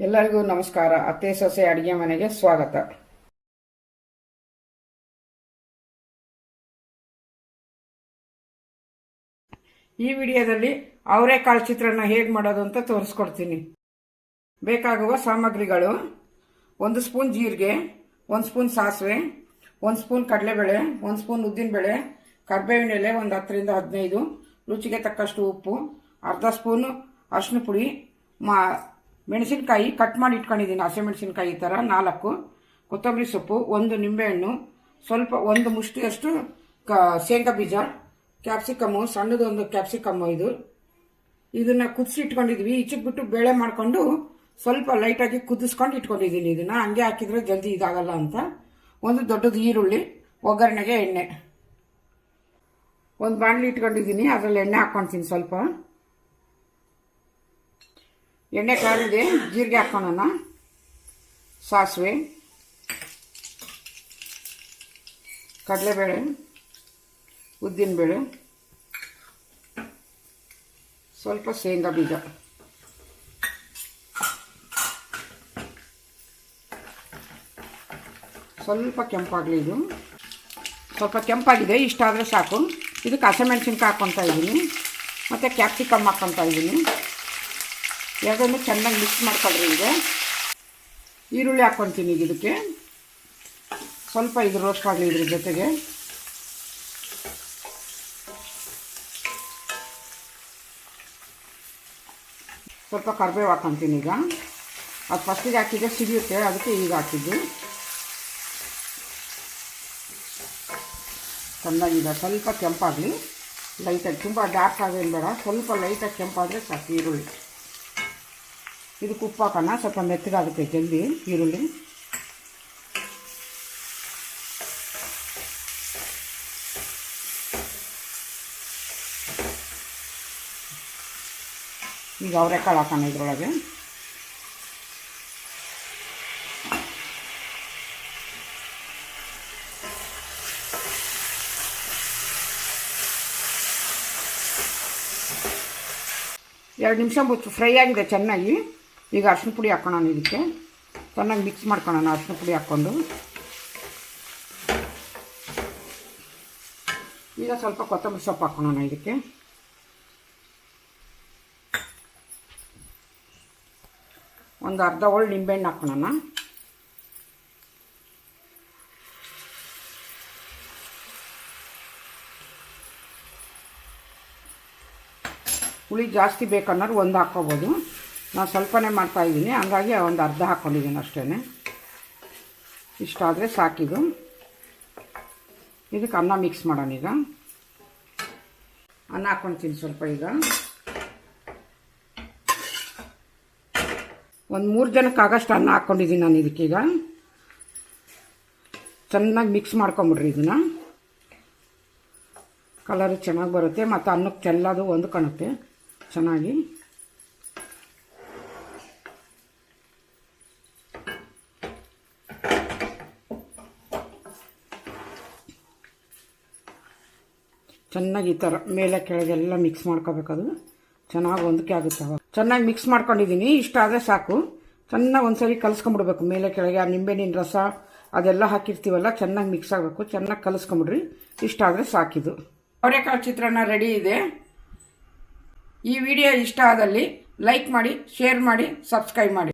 ಎಲ್ಲರಿಗೂ ನಮಸ್ಕಾರ. ಅತ್ತೆ ಸೊಸೆ ಅಡುಗೆ ಮನೆಗೆ ಸ್ವಾಗತ. ಈ ವಿಡಿಯೋದಲ್ಲಿ ಅವರೆಕಾಳು ಚಿತ್ರಾನ್ನ ಹೇಗೆ ಮಾಡೋದು ಅಂತ ತೋರಿಸ್ಕೊಡ್ತೀನಿ. ಬೇಕಾಗುವ ಸಾಮಗ್ರಿಗಳು: 1 ಸ್ಪೂನ್ ಜೀರಿಗೆ, 1 ಸ್ಪೂನ್ ಸಾಸಿವೆ, 1 ಸ್ಪೂನ್ ಕಡಲೆಬೇಳೆ, 1 ಸ್ಪೂನ್ ಉದ್ದಿನಬೇಳೆ, ಕರಿಬೇವಿನ ಎಲೆ 10 ರಿಂದ 15, ರುಚಿಗೆ ತಕ್ಕಷ್ಟು ಉಪ್ಪು, ಅರ್ಧ ಸ್ಪೂನ್ ಅರಿಶಿನ ಪುಡಿ, ಮೆಣಸಿನಕಾಯಿ ಕಟ್ ಮಾಡಿ ಇಟ್ಕೊಂಡಿದ್ದೀನಿ, ಹಸಿಮೆಣಸಿನಕಾಯಿ ಈ ಥರ 4, ಕೊತ್ತಂಬರಿ ಸೊಪ್ಪು, 1 ನಿಂಬೆಹಣ್ಣು, ಸ್ವಲ್ಪ 1 ಮುಷ್ಟಿಯಷ್ಟು ಶೇಂಗಾ ಬೀಜ, ಕ್ಯಾಪ್ಸಿಕಮ್ಮು, ಸಣ್ಣದೊಂದು ಕ್ಯಾಪ್ಸಿಕಮ್ಮು. ಇದನ್ನು ಕುದಿಸಿ ಇಟ್ಕೊಂಡಿದ್ವಿ. ಬಿಟ್ಟು ಬೇಳೆ ಮಾಡಿಕೊಂಡು ಸ್ವಲ್ಪ ಲೈಟಾಗಿ ಕುದಿಸ್ಕೊಂಡು ಇಟ್ಕೊಂಡಿದ್ದೀನಿ. ಇದನ್ನು ಹಂಗೆ ಹಾಕಿದರೆ ಜಲ್ದಿ ಇದಾಗಲ್ಲ ಅಂತ. 1 ದೊಡ್ಡದು ಈರುಳ್ಳಿ, ಒಗ್ಗರಣೆಗೆ ಎಣ್ಣೆ. 1 ಬಾಣಲಿ ಇಟ್ಕೊಂಡಿದ್ದೀನಿ, ಅದರಲ್ಲಿ ಎಣ್ಣೆ ಹಾಕ್ಕೊಳ್ತೀನಿ. ಸ್ವಲ್ಪ ಎಣ್ಣೆ ಕಾದಿದೆ, ಜೀರಿಗೆ ಹಾಕ್ಕೊಳ್ಳೋಣ, ಸಾಸಿವೆ, ಕಡಲೆಬೇಳೆ, ಉದ್ದಿನಬೇಳೆ, ಸ್ವಲ್ಪ ಶೇಂಗಾ ಬೀಜ. ಸ್ವಲ್ಪ ಕೆಂಪಾಗಲಿ. ಇದು ಸ್ವಲ್ಪ ಕೆಂಪಾಗಿದೆ, ಇಷ್ಟಾದರೆ ಸಾಕು. ಇದಕ್ಕೆ ಹಸಿಮೆಣಸಿನ್ಕಾಯಿ ಹಾಕ್ಕೊತಾ ಇದ್ದೀನಿ, ಮತ್ತು ಕ್ಯಾಪ್ಸಿಕಮ್ ಹಾಕ್ಕೊತಾ ಇದ್ದೀನಿ. ಎರಡನ್ನೂ ಚೆನ್ನಾಗಿ ಮಿಕ್ಸ್ ಮಾಡ್ಕೊಳ್ರಿ. ಈಗ ಈರುಳ್ಳಿ ಹಾಕ್ಕೊತೀನಿ. ಇದಕ್ಕೆ ಸ್ವಲ್ಪ ಇದು ರೋಸ್ಟ್ ಆಗಲಿ. ಇದ್ರ ಜೊತೆಗೆ ಸ್ವಲ್ಪ ಕರಿಬೇವು ಹಾಕ್ಕೊತೀನಿ. ಈಗ ಅದು ಫಸ್ಟಿಗೆ ಹಾಕಿದ್ರೆ ಸಿಡಿಯುತ್ತೆ, ಅದಕ್ಕೆ ಈಗ ಹಾಕಿದ್ದು. ಚೆನ್ನಾಗಿದೆ. ಸ್ವಲ್ಪ ಕೆಂಪಾಗಲಿ, ಲೈಟಾಗಿ, ತುಂಬ ಡಾರ್ಕ್ ಆಗೇನು ಬೇಡ, ಸ್ವಲ್ಪ ಲೈಟಾಗಿ ಕೆಂಪಾದರೆ ಸಾಕು ಈರುಳ್ಳಿ. ಇದಕ್ಕೆ ಉಪ್ಪು ಹಾಕೋಣ, ಸ್ವಲ್ಪ ಮೆತ್ತಗಾಗುತ್ತೆ ಜಲ್ದಿ ಈರುಳ್ಳಿ. ಈಗ ಅವರೆಕಾಳು ಹಾಕೋಣ ಇದರೊಳಗೆ. ಎರಡು ನಿಮಿಷ ಮುಚ್ಚು. ಫ್ರೈ ಆಗಿದೆ ಚೆನ್ನಾಗಿ. ಈಗ ಅರಿಶಿನ ಪುಡಿ ಹಾಕೋಣ. ಇದಕ್ಕೆ ಚೆನ್ನಾಗಿ ಮಿಕ್ಸ್ ಮಾಡ್ಕೊಳ್ಳೋಣ. ಅರಿಶಿನ ಪುಡಿ ಹಾಕ್ಕೊಂಡು ಈಗ ಸ್ವಲ್ಪ ಕೊತ್ತಂಬರಿ ಸೊಪ್ಪು ಹಾಕೋಣ. ಇದಕ್ಕೆ ಒಂದು ಅರ್ಧ ಹೋಳು ನಿಂಬೆಹಣ್ಣು ಹಾಕೋಣ. ಹುಳಿ ಜಾಸ್ತಿ ಬೇಕನ್ನೋರು 1 ಹಾಕ್ಕೋಬೋದು. ನಾನು ಸ್ವಲ್ಪನೇ ಮಾಡ್ತಾಯಿದ್ದೀನಿ, ಹಂಗಾಗಿ ಒಂದು ಅರ್ಧ ಹಾಕ್ಕೊಂಡಿದ್ದೀನಿ ಅಷ್ಟೇ. ಇಷ್ಟಾದರೆ ಸಾಕಿದು. ಇದಕ್ಕೆ ಅನ್ನ ಮಿಕ್ಸ್ ಮಾಡೋಣ. ಈಗ ಅನ್ನ ಹಾಕ್ಕೊಳ್ತೀನಿ ಸ್ವಲ್ಪ. ಈಗ 3 ಜನಕ್ಕಾಗಷ್ಟು ಅನ್ನ ಹಾಕ್ಕೊಂಡಿದ್ದೀನಿ ನಾನು. ಇದಕ್ಕೀಗ ಚೆನ್ನಾಗಿ ಮಿಕ್ಸ್ ಮಾಡ್ಕೊಂಬಿಡ್ರಿ. ಇದನ್ನು ಕಲರು ಚೆನ್ನಾಗಿ ಬರುತ್ತೆ, ಮತ್ತು ಅನ್ನಕ್ಕೆ ಚೆಲ್ಲೋದು ಹೊಂದ್ಕೊಳುತ್ತೆ ಚೆನ್ನಾಗಿ. ಚೆನ್ನಾಗಿ ಈ ಥರ ಮೇಲೆ ಕೆಳಗೆಲ್ಲ ಮಿಕ್ಸ್ ಮಾಡ್ಕೋಬೇಕದು. ಚೆನ್ನಾಗಿ ಹೊಂದಿಕೆ ಆಗುತ್ತೆ. ಅವಾಗ ಚೆನ್ನಾಗಿ ಮಿಕ್ಸ್ ಮಾಡ್ಕೊಂಡಿದ್ದೀನಿ. ಇಷ್ಟಾದರೆ ಸಾಕು. ಚೆನ್ನಾಗಿ ಒಂದ್ಸರಿ ಕಲಿಸ್ಕೊಂಬಿಡ್ಬೇಕು. ಮೇಲೆ ಕೆಳಗೆ ಆ ನಿಂಬೆಹಣ್ಣಿನ ರಸ ಅದೆಲ್ಲ ಹಾಕಿರ್ತೀವಲ್ಲ, ಚೆನ್ನಾಗಿ ಮಿಕ್ಸ್ ಆಗಬೇಕು. ಚೆನ್ನಾಗಿ ಕಲಿಸ್ಕೊಂಬಿಡ್ರಿ. ಇಷ್ಟಾದರೆ ಸಾಕಿದು. ಅವರೆಕಾಳು ಚಿತ್ರಾನ್ನ ರೆಡಿ ಇದೆ. ಈ ವಿಡಿಯೋ ಇಷ್ಟ ಆದಲ್ಲಿ ಲೈಕ್ ಮಾಡಿ, ಶೇರ್ ಮಾಡಿ, ಸಬ್ಸ್ಕ್ರೈಬ್ ಮಾಡಿ.